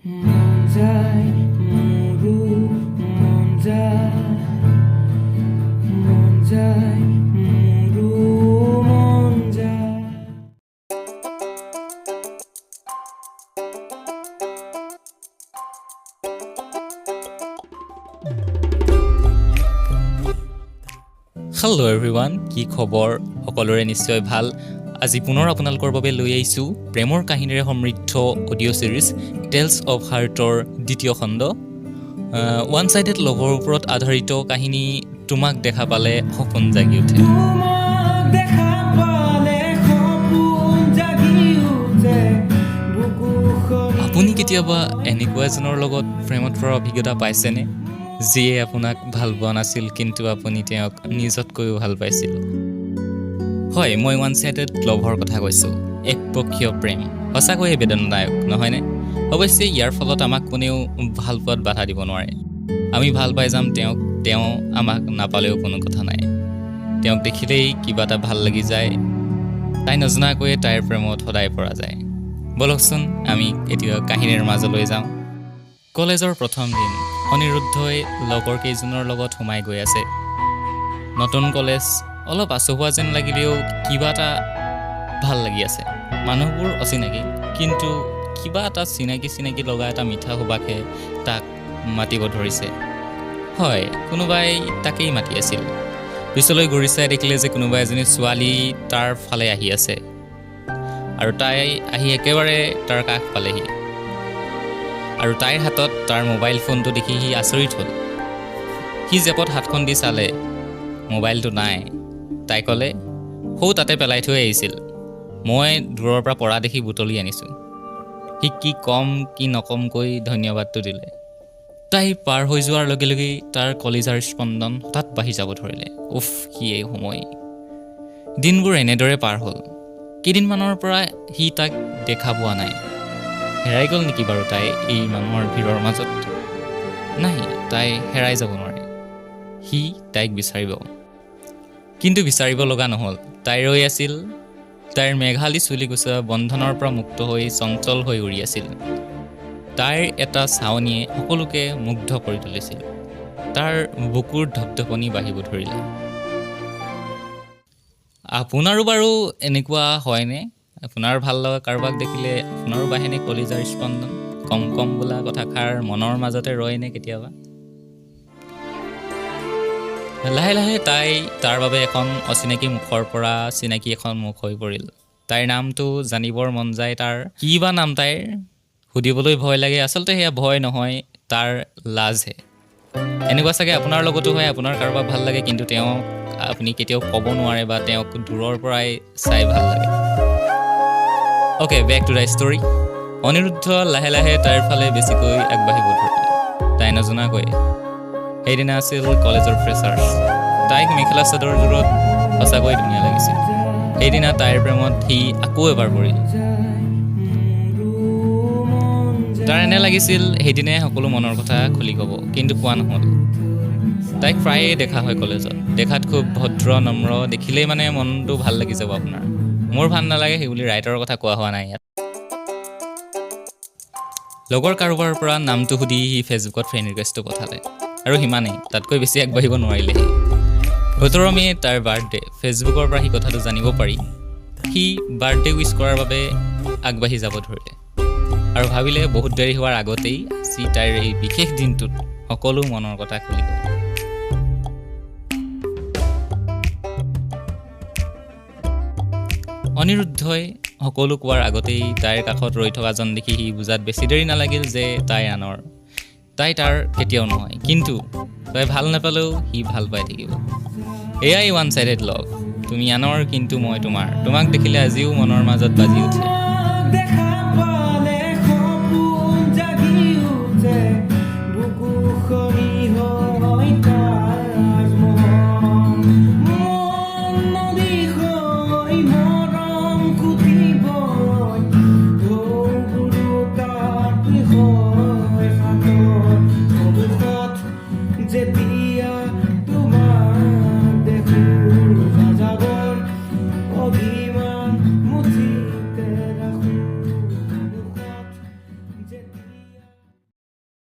Hello everyone, কি খবৰ সকলোৰে নিশ্চয় ভাল আজি পুনৰ আপোনালোকৰ বাবে লৈ আহিছো প্ৰেমৰ কাহিনীৰে সমৃদ্ধ অডিও সিৰিজ টেলছ অফ হাৰ্টৰ দ্বিতীয় খণ্ড ওৱান সাইডেড লভৰ ওপৰত আধাৰিত কাহিনী তোমাক দেখা পালে সপোন জাগি উঠে আপুনি কেতিয়াবা এনেকুৱা এজনৰ লগত প্ৰেমত পৰাৰ অভিজ্ঞতা পাইছেনে যিয়ে আপোনাক ভাল পোৱা নাছিল কিন্তু আপুনি তেওঁক নিজতকৈও ভাল পাইছিল হয় মই ওৱান সাইডেড লভৰ কথা কৈছো একপক্ষীয় প্ৰেম সঁচাকৈয়ে বেদনাদায়ক নহয়নে অৱশ্যে ইয়াৰ ফলত আমাক কোনেও ভাল পোৱাত বাধা দিব নোৱাৰে আমি ভাল পাই যাম তেওঁ আমাক নাপালেও কোনো কথা নাই তেওঁক দেখিলেই কিবা এটা ভাল লাগি যায় তাই নজনাকৈয়ে তাইৰ প্ৰেমত সদায় পৰা যায় বলকচোন আমি এতিয়া কাহিনীৰ মাজলৈ যাওঁ কলেজৰ প্ৰথম দিন অনিৰুদ্ধই লগৰ কেইজনৰ লগত সোমাই গৈ আছে নতুন কলেজ অলপ আচহুৱা যেন লাগিলেও কিবা এটা ভাল লাগি আছে মানুহবোৰ অচিনাকি কিন্তু কিবা এটা চিনাকি লগা এটা মিঠা সুবাসে তাক মাতিব ধৰিছে হয় কোনোবাই তাকেই মাতি আছিল পিছলৈ ঘূৰি চাই দেখিলে যে কোনোবা এজনী ছোৱালী তাৰ ফালে আহি আছে আৰু তাই আহি একেবাৰে তাৰ কাষ পালেহি আৰু তাইৰ হাতত তাৰ মোবাইল ফোনটো দেখি সি আচৰিত হ'ল সি জেপত হাতখন দি চালে মোবাইলটো নাই তাই ক'লে সৌ তাতে পেলাই থৈ আহিছিল মই দূৰৰ পৰা পৰা দেখি বুটলি আনিছোঁ সি কি কম কি নকমকৈ ধন্যবাদটো দিলে তাই পাৰ হৈ যোৱাৰ লগে লগেই তাৰ কলিজাৰ স্পন্দন হঠাৎ বাঢ়ি যাব ধৰিলে উফ কি এই সময় দিনবোৰ এনেদৰে পাৰ হ'ল কেইদিনমানৰ পৰা সি তাক দেখা পোৱা নাই হেৰাই গ'ল নেকি বাৰু তাই এই মানুহৰ ভিৰৰ মাজত নাই তাই হেৰাই যাব নোৱাৰে সি তাইক বিচাৰিব কিন্তু বিচাৰিব লগা নহ'ল তাই ৰৈ আছিল তাইৰ মেঘালী চুলি গুচোৱা বন্ধনৰ পৰা মুক্ত হৈ চঞ্চল হৈ উৰি আছিল তাইৰ এটা চাৱনীয়ে সকলোকে মুগ্ধ কৰি তুলিছিল তাৰ বুকুৰ ধপধপনি বাঢ়িব ধৰিলে আপোনাৰো বাৰু এনেকুৱা হয়নে আপোনাৰ ভাল লগা কাৰোবাক দেখিলে আপোনাৰো বাহেনে কলিজাৰ স্পন্দন কম বোলা কথাষাৰ মনৰ মাজতে ৰয়নে কেতিয়াবা লাহে লাহে তাই তাৰ বাবে এখন অচিনাকি মুখৰ পৰা চিনাকি এখন মুখ হৈ পৰিল তাইৰ নামটো জানিবৰ মন যায় তাৰ কি বা নাম তাইৰ সুধিবলৈ ভয় লাগে আচলতে সেয়া ভয় নহয় তাৰ লাজহে এনেকুৱা চাগে আপোনাৰ লগতো হয় আপোনাৰ কাৰোবাক ভাল লাগে কিন্তু তেওঁক আপুনি কেতিয়াও ক'ব নোৱাৰে বা তেওঁক দূৰৰ পৰাই চাই ভাল লাগে okay back to the story Aniruddha লাহে লাহে তাইৰ ফালে বেছিকৈ আগবাঢ়িব ধৰিলে তাই নজনাকৈ সেইদিনা আছিল কলেজৰ ফ্ৰেছাৰ্ছ তাইক মেখেলা চাদৰযোৰত সঁচাকৈ ধুনীয়া লাগিছিল সেইদিনা তাইৰ প্ৰেমত সি আকৌ এবাৰ পৰিল তাৰ এনে লাগিছিল সেইদিনাই সকলো মনৰ কথা খুলি ক'ব কিন্তু কোৱা নহ'ল তাইক প্ৰায়ে দেখা হয় কলেজত দেখাত খুব ভদ্ৰ নম্ৰ দেখিলেই মানে মনটো ভাল লাগি যাব আপোনাৰ মোৰ ভাল নালাগে সেই বুলি ৰাইটাৰৰ কথা কোৱা হোৱা নাই ইয়াত লগৰ কাৰোবাৰ পৰা নামটো সুধি সি ফেচবুকত ফ্ৰেণ্ড ৰিকুৱেষ্টটো পঠালে আৰু সিমানেই তাতকৈ বেছি আগবাঢ়িব নোৱাৰিলে 17 মে' তাৰ বাৰ্থডে ফেচবুকৰ পৰা সি কথাটো জানিব পাৰি সি বাৰ্থডে উইচ কৰাৰ বাবে আগবাঢ়ি যাব ধৰিলে আৰু ভাবিলে বহুত দেৰি হোৱাৰ আগতেই সি তাইৰ এই বিশেষ দিনটোত সকলো মনৰ কথা খুলি ক'ব অনিৰুদ্ধই সকলো কোৱাৰ আগতেই তাইৰ কাষত ৰৈ থকাজন দেখি সি বুজাত বেছি দেৰি নালাগিল যে তাই আনৰ তাই তাৰ কেতিয়াও নহয় কিন্তু তাই ভাল নাপালেও সি ভাল পাই থাকিব এয়াই ওৱান সাইডেড লভ তুমি আনৰ কিন্তু মই তোমাক দেখিলে আজিও মনৰ মাজত বাজি উঠে